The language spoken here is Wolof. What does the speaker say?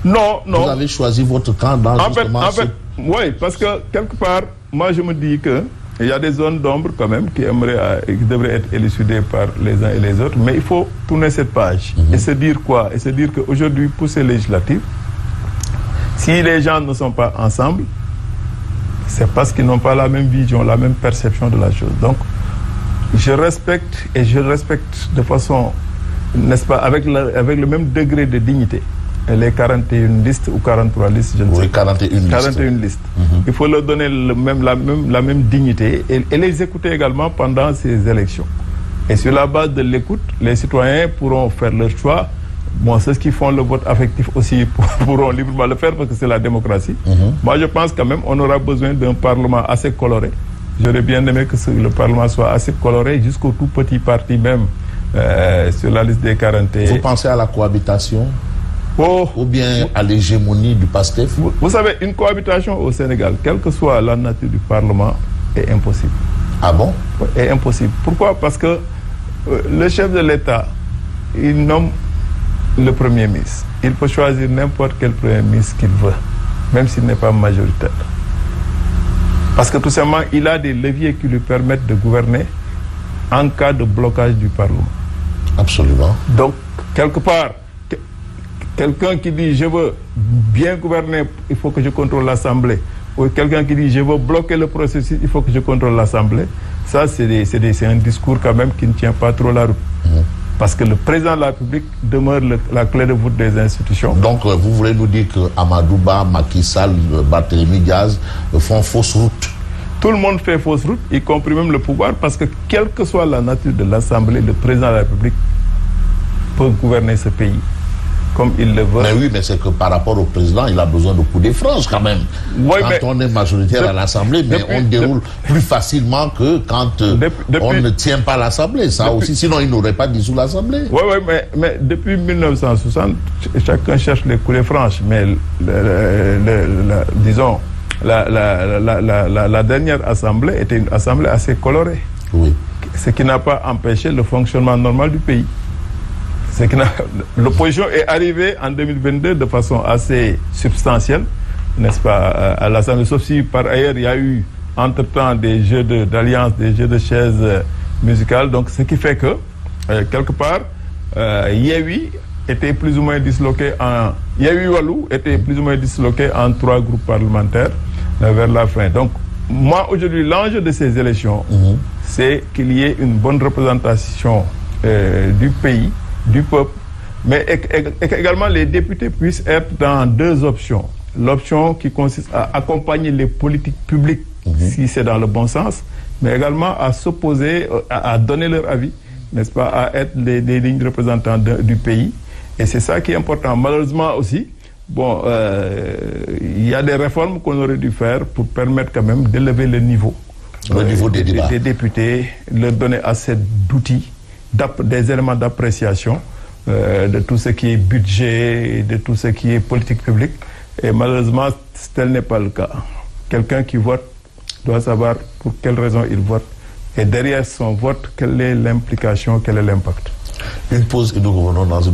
Non. Vous avez choisi votre camp dans en fait, oui, parce que quelque part, moi je me dis que il y a des zones d'ombre quand même qui devraient être élucidées par les uns et les autres, mais il faut tourner cette page et se dire quoi? Et se dire qu'aujourd'hui, pour ces législatives, si les gens ne sont pas ensemble, c'est parce qu'ils n'ont pas la même vision, la même perception de la chose. Donc, je respecte de façon, n'est-ce pas, avec le même degré de dignité, les 41 listes ou 43 listes, je ne sais pas. 41 listes. Il faut leur donner la même dignité et les écouter également pendant ces élections. Et sur la base de l'écoute, les citoyens pourront faire leur choix. Bon, ceux qui font le vote affectif aussi pourront librement le faire parce que c'est la démocratie. Moi, je pense quand même qu'on aura besoin d'un Parlement assez coloré. J'aurais bien aimé que le Parlement soit assez coloré jusqu'au tout petit parti même sur la liste des 41. Vous pensez à la cohabitation? Ou bien à l'hégémonie du PASTEF? Vous savez, une cohabitation au Sénégal, quelle que soit la nature du Parlement, est impossible. Ah bon? Est impossible. Pourquoi? Parce que le chef de l'État, il nomme le Premier ministre. Il peut choisir n'importe quel Premier ministre qu'il veut, même s'il n'est pas majoritaire. Parce que tout simplement, il a des leviers qui lui permettent de gouverner en cas de blocage du Parlement. Absolument. Donc, quelque part, quelqu'un qui dit « je veux bien gouverner, il faut que je contrôle l'Assemblée » ou quelqu'un qui dit « je veux bloquer le processus, il faut que je contrôle l'Assemblée », ça c'est un discours quand même qui ne tient pas trop la route. Parce que le président de la République demeure la clé de voûte des institutions. Donc vous voulez nous dire que Amadou Ba, Macky Sall, Barthélémy Diaz font fausse route? Tout le monde fait fausse route, y compris même le pouvoir, parce que quelle que soit la nature de l'Assemblée, le président de la République peut gouverner ce pays comme il le veut. Mais oui, mais c'est que par rapport au président, il a besoin de coups de franche quand même. Oui, quand on est majoritaire à l'Assemblée, mais on déroule plus facilement que quand on ne tient pas l'Assemblée. Ça aussi, sinon il n'aurait pas dissous l'Assemblée. Oui, mais depuis 1960, chacun cherche les coups de franche. Mais disons, la dernière Assemblée était une Assemblée assez colorée. Oui. Ce qui n'a pas empêché le fonctionnement normal du pays. L'opposition est arrivée en 2022 de façon assez substantielle, n'est-ce pas, à l'Assemblée, sauf si par ailleurs il y a eu entre-temps des jeux d'alliance, des jeux de chaises musicales, donc ce qui fait que, quelque part, Yewwi était plus ou moins disloqué Yewwi Wallu était plus ou moins disloqué en 3 groupes parlementaires vers la fin. Donc, moi, aujourd'hui, l'enjeu de ces élections, c'est qu'il y ait une bonne représentation du pays, du peuple, mais également les députés puissent être dans 2 options. L'option qui consiste à accompagner les politiques publiques, si c'est dans le bon sens, mais également à s'opposer, à donner leur avis, n'est-ce pas, à être des lignes représentants du pays. Et c'est ça qui est important. Malheureusement aussi, bon, il y a des réformes qu'on aurait dû faire pour permettre quand même d'élever le niveau. Le niveau des débats. Des députés, leur donner assez d'outils, des éléments d'appréciation de tout ce qui est budget, de tout ce qui est politique publique. Et malheureusement, tel n'est pas le cas. Quelqu'un qui vote doit savoir pour quelle raison il vote. Et derrière son vote, quelle est l'implication, quel est l'impact. Une pause et nous revenons dans une